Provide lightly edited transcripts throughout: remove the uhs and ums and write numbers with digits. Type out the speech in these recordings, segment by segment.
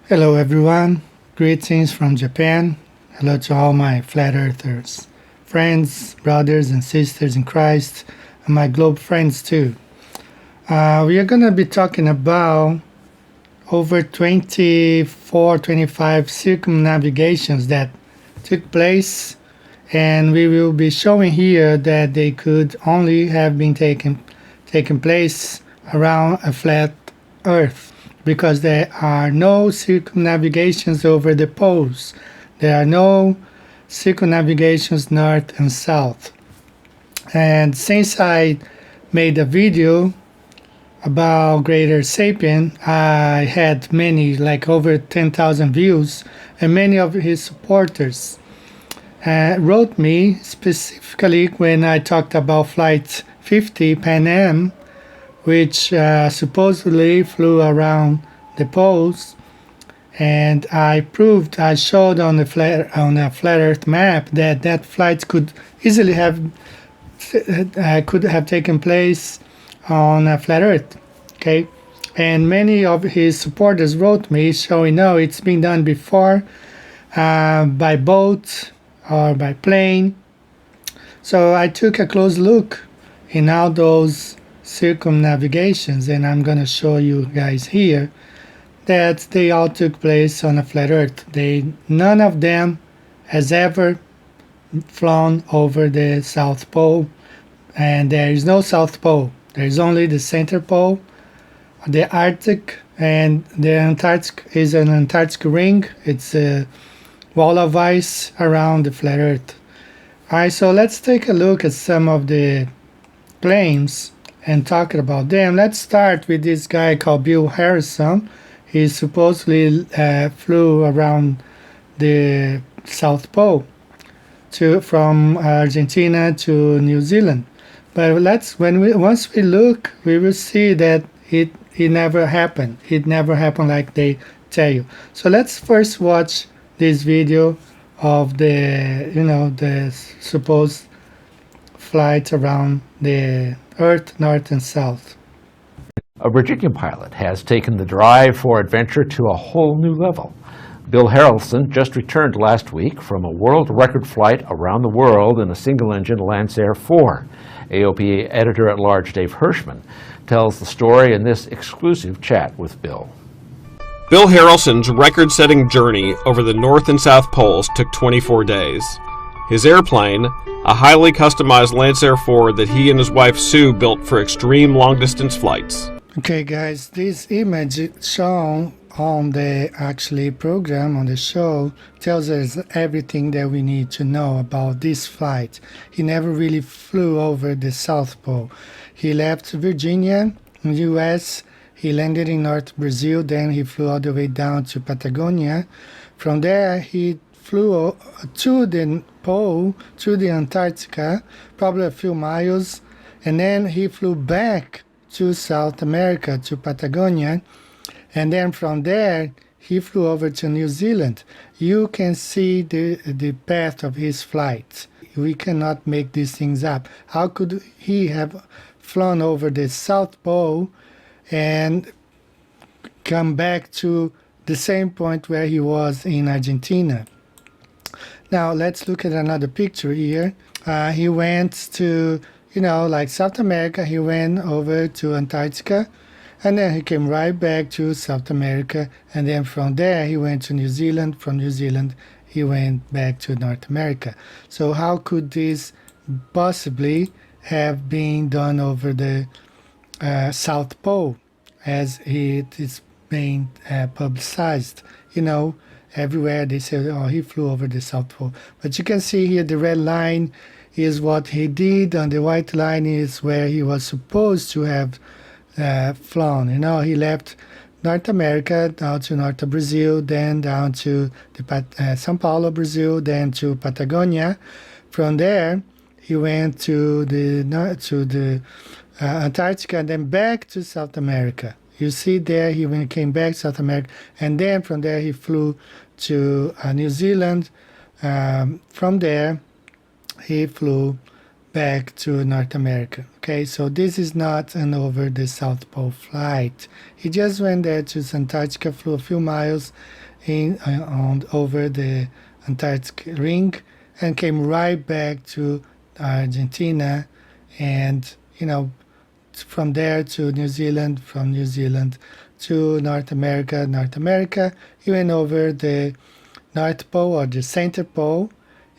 Hello everyone, greetings from Japan. Hello to all my flat earthers, friends, brothers and sisters in Christ, and my globe friends too. We are going to be talking about over 24, 25 circumnavigations that took place, and we will be showing here that they could only have been taken place around a flat earth because there are no circumnavigations over the poles. There are no circumnavigations north and south. And since I made a video about Greater Sapien, I had many, like over 10,000 views, and many of his supporters wrote me specifically when I talked about Flight 50 Pan Am, which supposedly flew around the poles, and I showed on a flat Earth map that flight could easily have taken place on a flat Earth. Okay, and many of his supporters wrote me showing no, it's been done before by boat or by plane. So I took a close look in all those circumnavigations, and I'm going to show you guys here that they all took place on a flat earth. None of them has ever flown over the South Pole, and there is no South Pole. There is only the center pole, the Arctic, and the Antarctic is an Antarctic ring. It's a wall of ice around the flat earth. Alright, so let's take a look at some of the claims and talking about them. Let's start with this guy called Bill Harrelson. He supposedly flew around the South Pole from Argentina to New Zealand. But once we look, we will see that it never happened. It never happened like they tell you. So let's first watch this video of the supposed flight around the Earth, north and south. A Virginian pilot has taken the drive for adventure to a whole new level. Bill Harrelson just returned last week from a world record flight around the world in a single-engine Lancer 4. AOPA editor-at-large Dave Hirschman tells the story in this exclusive chat with Bill. Bill Harrelson's record-setting journey over the North and South Poles took 24 days. His airplane, a highly customized Lancer 4 that he and his wife Sue built for extreme long-distance flights. Okay, guys, this image shown on the program on the show tells us everything that we need to know about this flight. He never really flew over the South Pole. He left Virginia, U.S., he landed in North Brazil, then he flew all the way down to Patagonia. From there, he flew to the pole, to the Antarctica, probably a few miles, and then he flew back to South America, to Patagonia, and then from there, he flew over to New Zealand. You can see the path of his flight. We cannot make these things up. How could he have flown over the South Pole and come back to the same point where he was in Argentina? Now let's look at another picture here. He went to, like South America. He went over to Antarctica, and then he came right back to South America, and then from there he went to New Zealand. From New Zealand he went back to North America. So how could this possibly have been done over the South Pole, as it is being publicized? Everywhere they say, oh, he flew over the South Pole. But you can see here the red line is what he did, and the white line is where he was supposed to have flown. He left North America down to North Brazil, then down to São Paulo, Brazil, then to Patagonia. From there, he went to the Antarctica, and then back to South America. You see there, he came back to South America, and then from there he flew to New Zealand. From there, he flew back to North America. Okay, so this is not an over the South Pole flight. He just went there to Antarctica, flew a few miles over the Antarctic ring, and came right back to Argentina, and from there to New Zealand, from New Zealand to North America. He went over the North Pole or the Center Pole,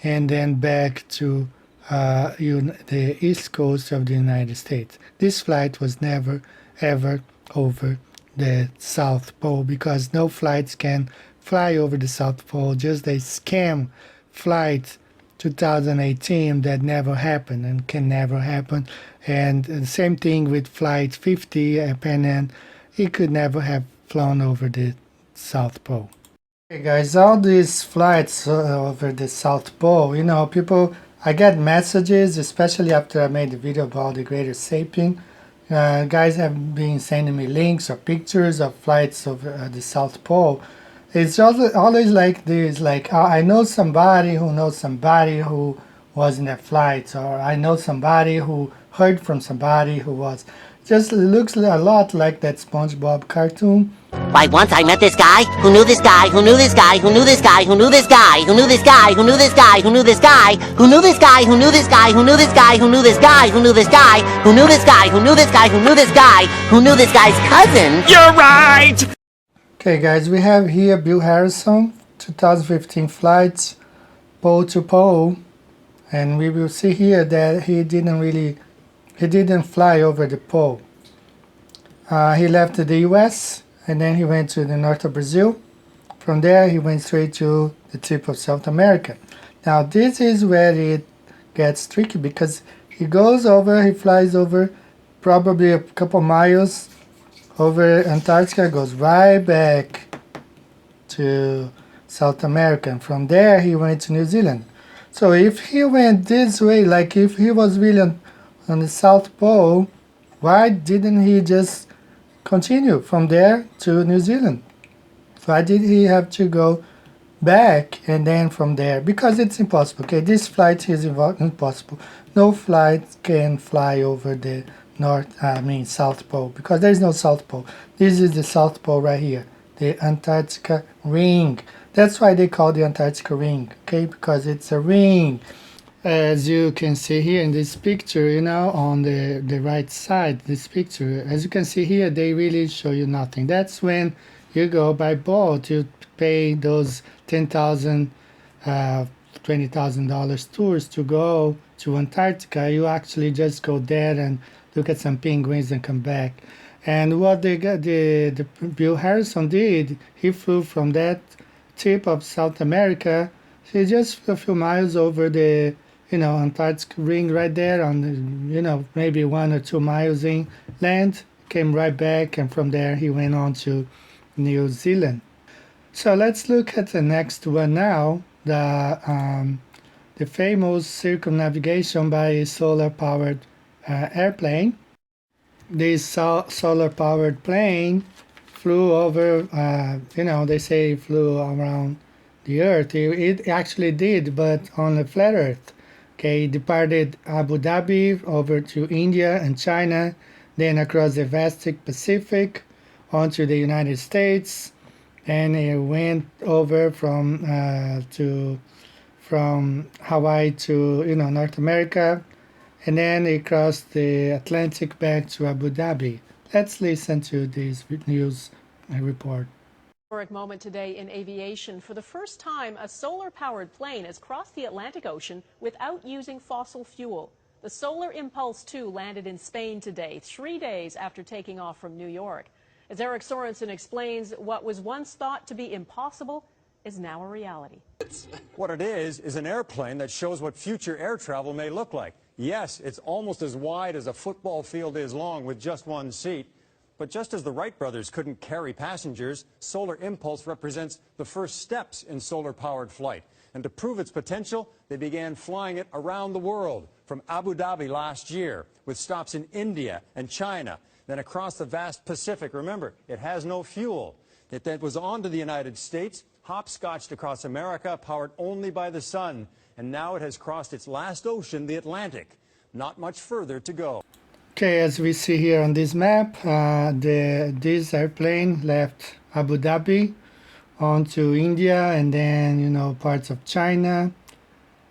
and then back to the east coast of the United States. This flight was never ever over the South Pole, because no flights can fly over the South Pole. Just a scam flight 2018 that never happened and can never happen. And the same thing with flight 50 Pan Am. It could never have flown over the South Pole. Hey guys, all these flights over the South Pole, people, I get messages, especially after I made the video about the Greater Sapien. Guys have been sending me links or pictures of flights over the South Pole. It's always like this, like, I know somebody who knows somebody who was in that flight, or I know somebody who heard from somebody who was. Just looks a lot like that SpongeBob cartoon. Why, once I met this guy who knew this guy who knew this guy who knew this guy who knew this guy who knew this guy who knew this guy who knew this guy who knew this guy who knew this guy who knew this guy who knew this guy who knew this guy who knew this guy who knew this guy who knew this guy who knew this guy's cousin. You're right! Okay guys, we have here Bill Harrelson, 2015 flights, pole to pole, and we will see here that he didn't fly over the pole. He left the US, and then he went to the north of Brazil. From there he went straight to the tip of South America. Now this is where it gets tricky, because he flies over probably a couple miles over Antarctica, goes right back to South America, and from there he went to New Zealand. So if he went this way, like if he was really on the South Pole, why didn't he just continue from there to New Zealand? Why did he have to go back and then from there? Because it's impossible. Okay, this flight is impossible. No flight can fly over the South Pole, because there is no South Pole. This is the South Pole right here, the Antarctica ring. That's why they call the Antarctica ring, okay, because it's a ring. As you can see here in this picture, on the right side, this picture, as you can see here, they really show you nothing. That's when you go by boat, you pay those $10,000, $20,000 tours to go to Antarctica. You actually just go there and look at some penguins and come back. And what the Bill Harrelson did, he flew from that tip of South America, he just flew a few miles over the Antarctic ring right there on maybe 1 or 2 miles inland, came right back, and from there he went on to New Zealand. So let's look at the next one now, the famous circumnavigation by a solar-powered airplane. This solar-powered plane flew over, they say it flew around the Earth. It actually did, but on a flat Earth. Okay, departed Abu Dhabi over to India and China, then across the vast Pacific onto the United States, and it went over from Hawaii to North America, and then it crossed the Atlantic back to Abu Dhabi. Let's listen to this news report. Historic moment today in aviation. For the first time, a solar-powered plane has crossed the Atlantic Ocean without using fossil fuel. The Solar Impulse 2 landed in Spain today, 3 days after taking off from New York. As Eric Sorensen explains, what was once thought to be impossible is now a reality. What it is an airplane that shows what future air travel may look like. Yes, it's almost as wide as a football field is long with just one seat. But just as the Wright brothers couldn't carry passengers, Solar Impulse represents the first steps in solar-powered flight. And to prove its potential, they began flying it around the world, from Abu Dhabi last year, with stops in India and China, then across the vast Pacific. Remember, it has no fuel. It then was on to the United States, hopscotched across America, powered only by the sun, and now it has crossed its last ocean, the Atlantic. not much further to go. Okay, as we see here on this map, this airplane left Abu Dhabi onto India and then, parts of China.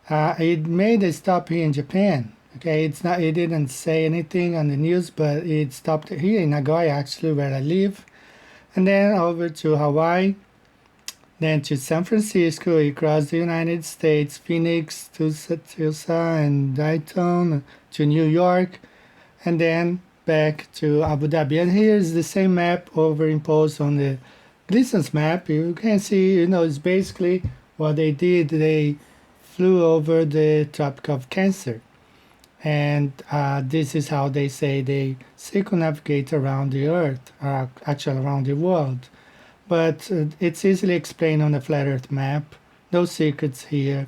It made a stop here in Japan. Okay, it didn't say anything on the news, but it stopped here in Nagoya, actually, where I live. And then over to Hawaii, then to San Francisco, across the United States, Phoenix, Tulsa, and Dayton, to New York, and then back to Abu Dhabi. And here's the same map overimposed on the Gleason's map. You can see, it's basically what they did. They flew over the Tropic of Cancer. And this is how they say they circumnavigate around the Earth, actually around the world. But it's easily explained on the Flat Earth map. No secrets here.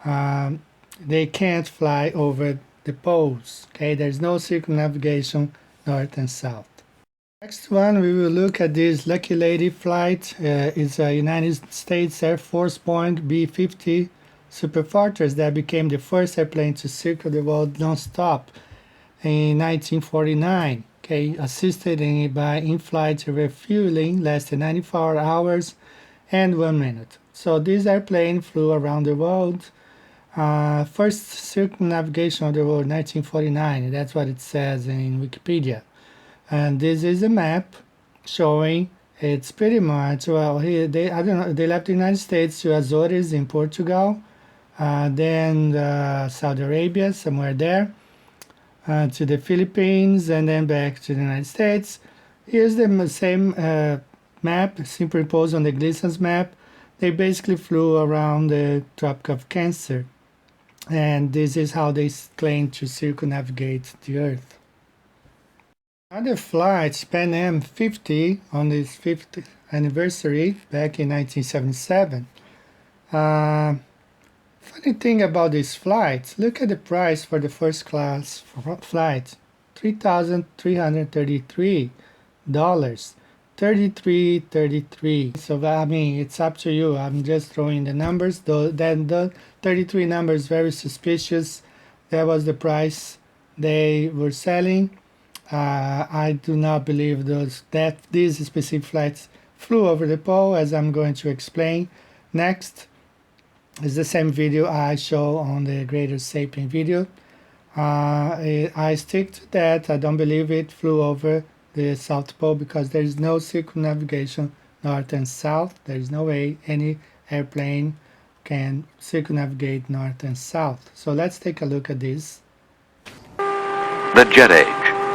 They can't fly over the poles. Okay, there's no circumnavigation north and south. Next one, we will look at this Lucky Lady flight. It's a United States Air Force Boeing B-50 Superfortress that became the first airplane to circle the world non-stop in 1949. Okay, assisted by in-flight refueling, lasted 94 hours and 1 minute. So this airplane flew around the world. First circumnavigation of the world, 1949. That's what it says in Wikipedia. And this is a map showing it's pretty much, well, here they left the United States to Azores in Portugal, then Saudi Arabia, somewhere there, to the Philippines, and then back to the United States. Here's the same map, superimposed on the Gleason's map. They basically flew around the Tropic of Cancer. And this is how they claim to circumnavigate the Earth. Other flights, Pan Am 50 on its 5th anniversary back in 1977. Funny thing about this flight, look at the price for the first class flight, $3,333, $33.33. So I mean, it's up to you. I'm just throwing the numbers. The 33 number is very suspicious. That was the price they were selling. I do not believe that these specific flights flew over the pole, as I'm going to explain next. It's the same video I show on the Greater Sapien video. I stick to that. I don't believe it flew over the South Pole because there is no circumnavigation north and south. There is no way any airplane can circumnavigate north and south. So let's take a look at this. The jet age.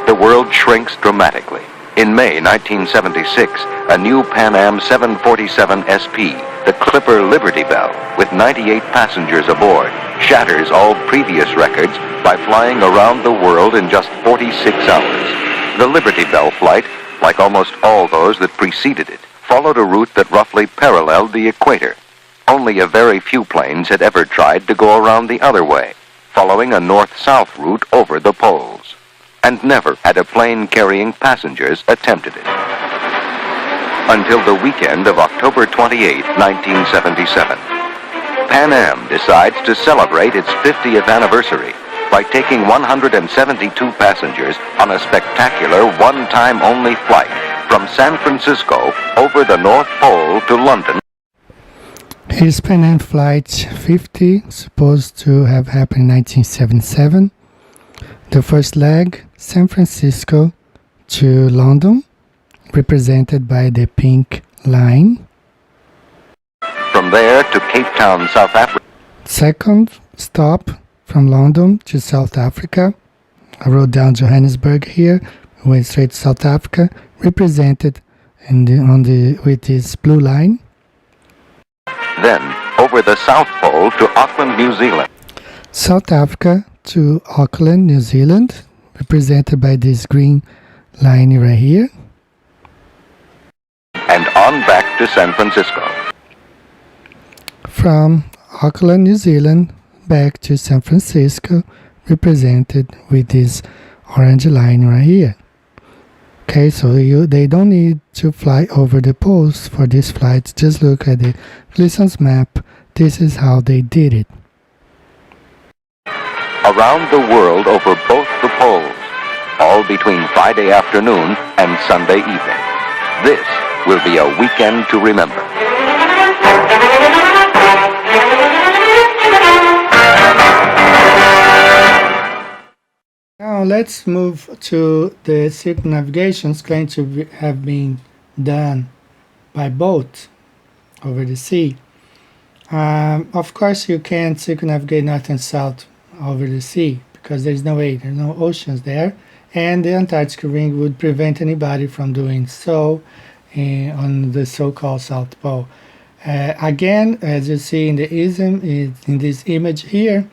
The world shrinks dramatically. In May 1976, a new Pan Am 747 SP, the Clipper Liberty Bell, with 98 passengers aboard, shatters all previous records by flying around the world in just 46 hours. The Liberty Bell flight, like almost all those that preceded it, followed a route that roughly paralleled the equator. Only a very few planes had ever tried to go around the other way, following a north-south route over the poles. And never had a plane carrying passengers attempted it. Until the weekend of October 28, 1977. Pan Am decides to celebrate its 50th anniversary by taking 172 passengers on a spectacular one-time-only flight from San Francisco over the North Pole to London. Here's Pan Am Flight 50, supposed to have happened in 1977. The first leg, San Francisco to London, represented by the pink line. From there to Cape Town, South Africa. Second stop, from London to South Africa. I wrote down Johannesburg here, went straight to South Africa, represented with this blue line. Then over the South Pole to Auckland, New Zealand. South Africa to Auckland, New Zealand, represented by this green line right here. And on back to San Francisco. From Auckland, New Zealand, back to San Francisco, represented with this orange line right here. Okay, so they don't need to fly over the poles for this flight. Just look at the Gleason's map. This is how they did it. around the world over both the poles, all between Friday afternoon and Sunday evening. This will be a weekend to remember. Now let's move to the circumnavigations claimed to have been done by boat over the sea. Of course, you can't circumnavigate north and south over the sea because there's no way, there's no oceans there, and the Antarctic ring would prevent anybody from doing so on the so-called South Pole. Again, as you see in this image here,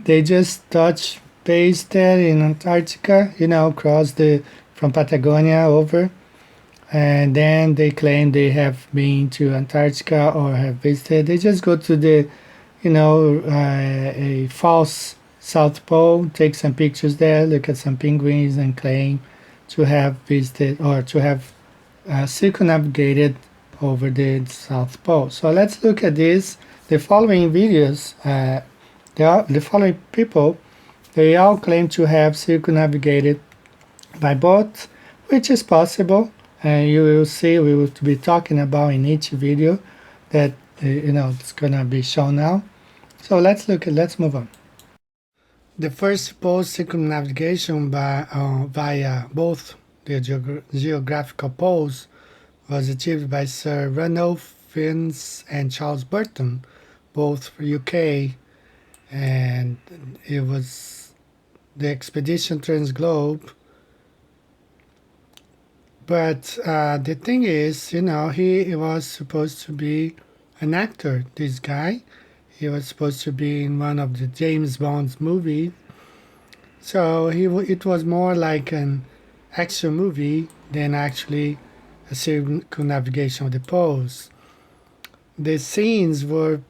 they just touch base there in Antarctica, across from Patagonia over, and then they claim they have been to Antarctica or have visited. They just go to the, a false South Pole, take some pictures there, look at some penguins, and claim to have visited or to have circumnavigated over the South Pole. So let's look at this. The following videos, the following people, they all claim to have circumnavigated by boat, which is possible. And you will see, we will be talking about in each video that, it's going to be shown now. So let's move on. The first pole circumnavigation via both the geographical poles was achieved by Sir Ranulph and Charles Burton, both for UK, and it was the expedition Transglobe. But the thing is, he was supposed to be an actor, this guy. He was supposed to be in one of the James Bond movies. So it was more like an action movie than actually a circumnavigation of the poles. The scenes were,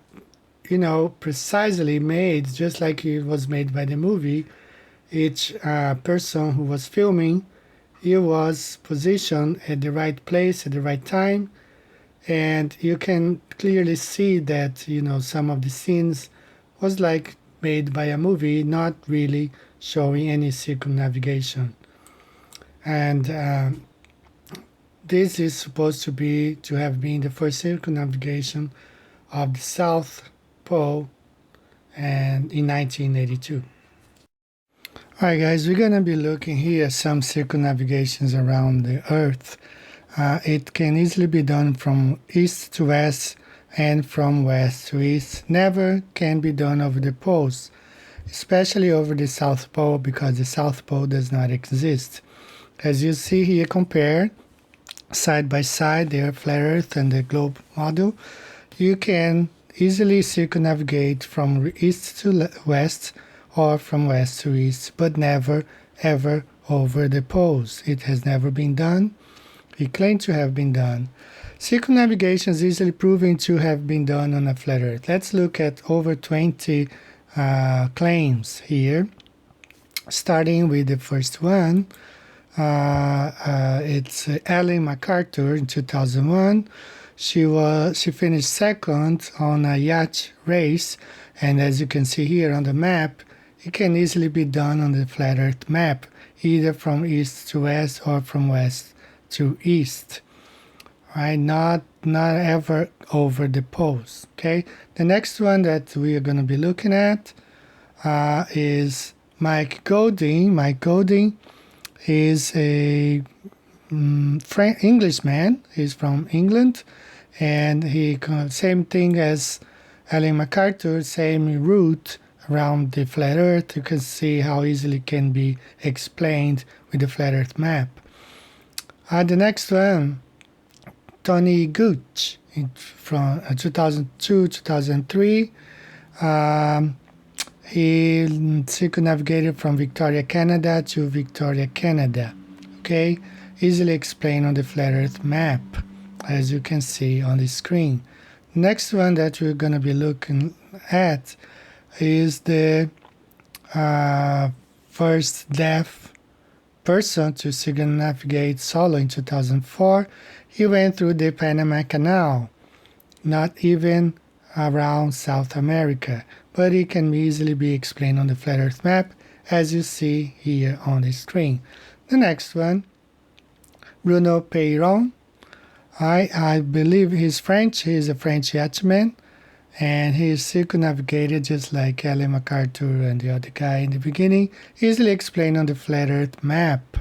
precisely made just like it was made by the movie. Each person who was filming, he was positioned at the right place at the right time, and you can clearly see that some of the scenes was like made by a movie, not really showing any circumnavigation. And this is supposed to have been the first circumnavigation of the South Pole, and in 1982. Alright guys, we're going to be looking here at some circumnavigations around the Earth. It can easily be done from east to west and from west to east. Never can be done over the poles, especially over the South Pole, because the South Pole does not exist. As you see here, compare side by side the flat Earth and the globe model. You can easily circumnavigate from east to west or from west to east, but never ever over the poles. It has never been done. It claimed to have been done. Circumnavigation is easily proven to have been done on a flat Earth. Let's look at over 20 claims here, starting with the first one. It's Ellen MacArthur in 2001. She finished second on a yacht race, and as you can see here on the map, it can easily be done on the flat Earth map, either from east to west or from west to east. Right? Not ever over the poles. Okay. The next one that we are going to be looking at is Mike Golding. Mike Golding is a Englishman. He's from England, and he same thing as Ellen MacArthur, same route around the flat Earth. You can see how easily it can be explained with the flat Earth map. The next one, Tony Gooch from 2002-2003. He circumnavigated from Victoria, Canada to Victoria, Canada. Okay, easily explained on the flat Earth map, as you can see on the screen. Next one that we're going to be looking at is the first deaf person to circumnavigate solo in 2004. He went through the Panama Canal, not even around South America, but it can easily be explained on the flat Earth map, as you see here on the screen. The next one, Bruno Peyron. I believe he's French. He's a French yachtsman, and he circumnavigated just like Ellen MacArthur and the other guy in the beginning. Easily explained on the flat Earth map.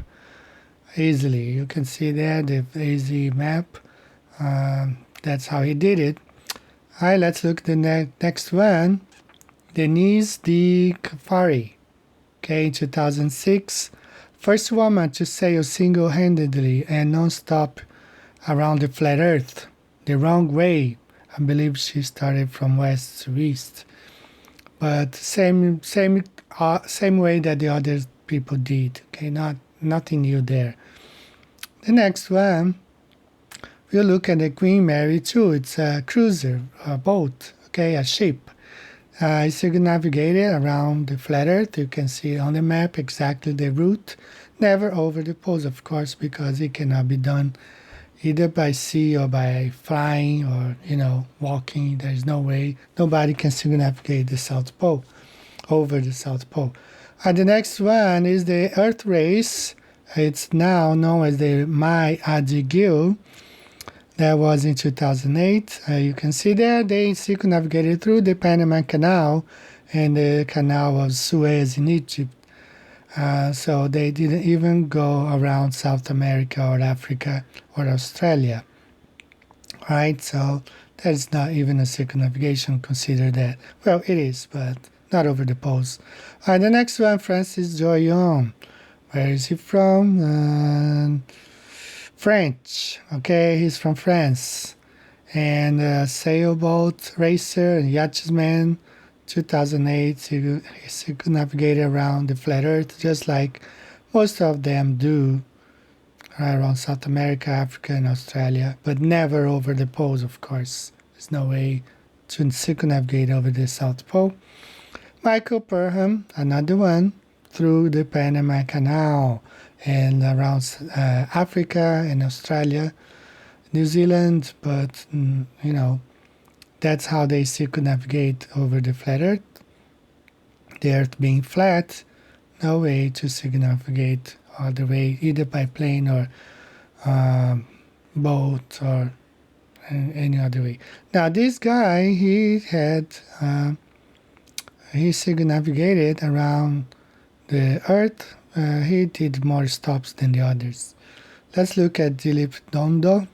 Easily, you can see there the easy map. That's how he did it. Alright, let's look at the next one. Dee Caffari. Okay, in 2006, first woman to sail single-handedly and non-stop around the flat Earth the wrong way. I believe she started from west to east, but same way that the other people did. Okay, nothing new there. The next one, we'll look at the Queen Mary 2. It's a cruiser, a boat, okay, a ship. It circumnavigated around the flat Earth. You can see on the map exactly the route. Never over the poles, of course, because it cannot be done either by sea or by flying or, walking. There's no way. Nobody can circumnavigate the South Pole, over the South Pole. The next one is the Earthrace. It's now known as the My Adigil. That was in 2008. You can see there they circumnavigated through the Panama Canal and the Canal of Suez in Egypt. So they didn't even go around South America or Africa or Australia. Right? So that's not even a circumnavigation, consider that. Well, it is, but not over the poles. The next one, Francis Joyon. Where is he from? French. Okay, he's from France. And sailboat racer and yachtsman. 2008, he circumnavigated around the flat Earth, just like most of them do, around South America, Africa, and Australia, but never over the poles, of course. There's no way to circumnavigate over the South Pole. Michael Perham, another one, through the Panama Canal and around Africa and Australia, New Zealand, but, that's how they circumnavigate over the flat Earth. The Earth being flat, no way to circumnavigate all the way, either by plane or boat or any other way. Now, this guy, he circumnavigated around the Earth. He did more stops than the others. Let's look at Dilip Dondo.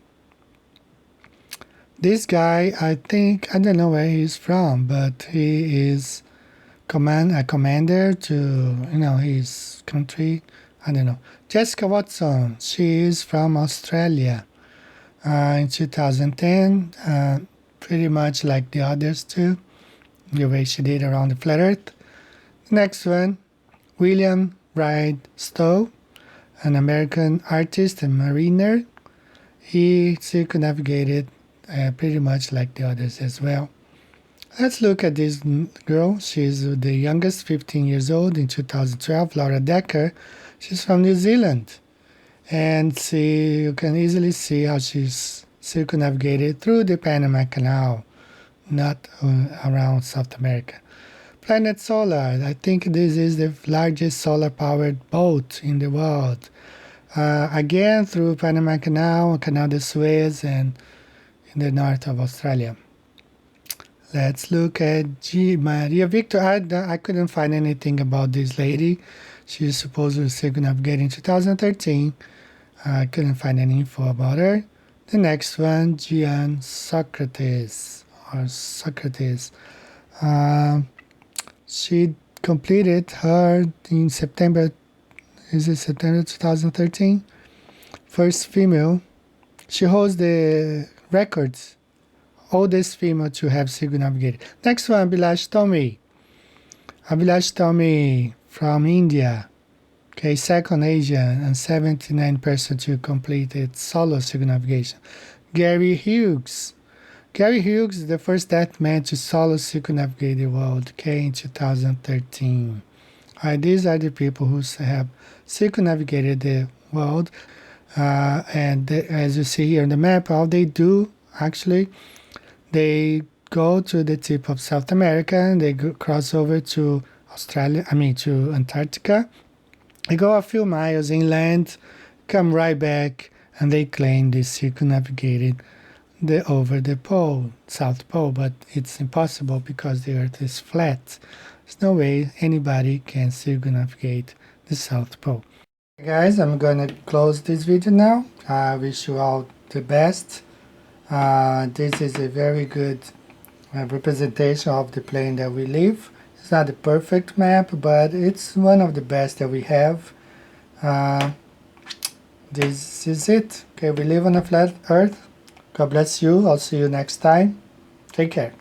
This guy, I don't know where he's from, but he is a commander to, his country. I don't know. Jessica Watson, she is from Australia. In 2010, pretty much like the others too, the way she did around the flat Earth. Next one, Reid Stowe, an American artist and mariner. He circumnavigated pretty much like the others as well. Let's look at this girl. She's the youngest, 15 years old in 2012, Laura Dekker. She's from New Zealand. And you can easily see how she's circumnavigated through the Panama Canal, not around South America. Planet Solar, I think this is the largest solar-powered boat in the world. Again, through Panama Canal, Canal de Suez, and in the north of Australia. Let's look at Maria Victor. I couldn't find anything about this lady. She is supposed to circumnavigate in 2013. I couldn't find any info about her. The next one, Jeanne Socrates. She completed her in September 2013? First female. She holds the records, oldest female to have circumnavigated. Next one, Abhilash Tomy. Abhilash Tomy from India. Okay, second Asian and 79 person to complete its solo circumnavigation. Gerry Hughes. Gerry Hughes is the first deaf man to solo circumnavigate the world, okay, in 2013. These are the people who have circumnavigated the world. As you see here on the map, all they do, actually, they go to the tip of South America and they cross over to to Antarctica. They go a few miles inland, come right back, and they claim they circumnavigated over the pole, South Pole, but it's impossible because the Earth is flat. There's no way anybody can circumnavigate the South Pole. Guys, I'm gonna close this video now. I wish you all the best. This is a very good representation of the plane that we live. It's not the perfect map, but it's one of the best that we have. This is it. Okay, we live on a flat Earth. God bless you. I'll see you next time. Take care.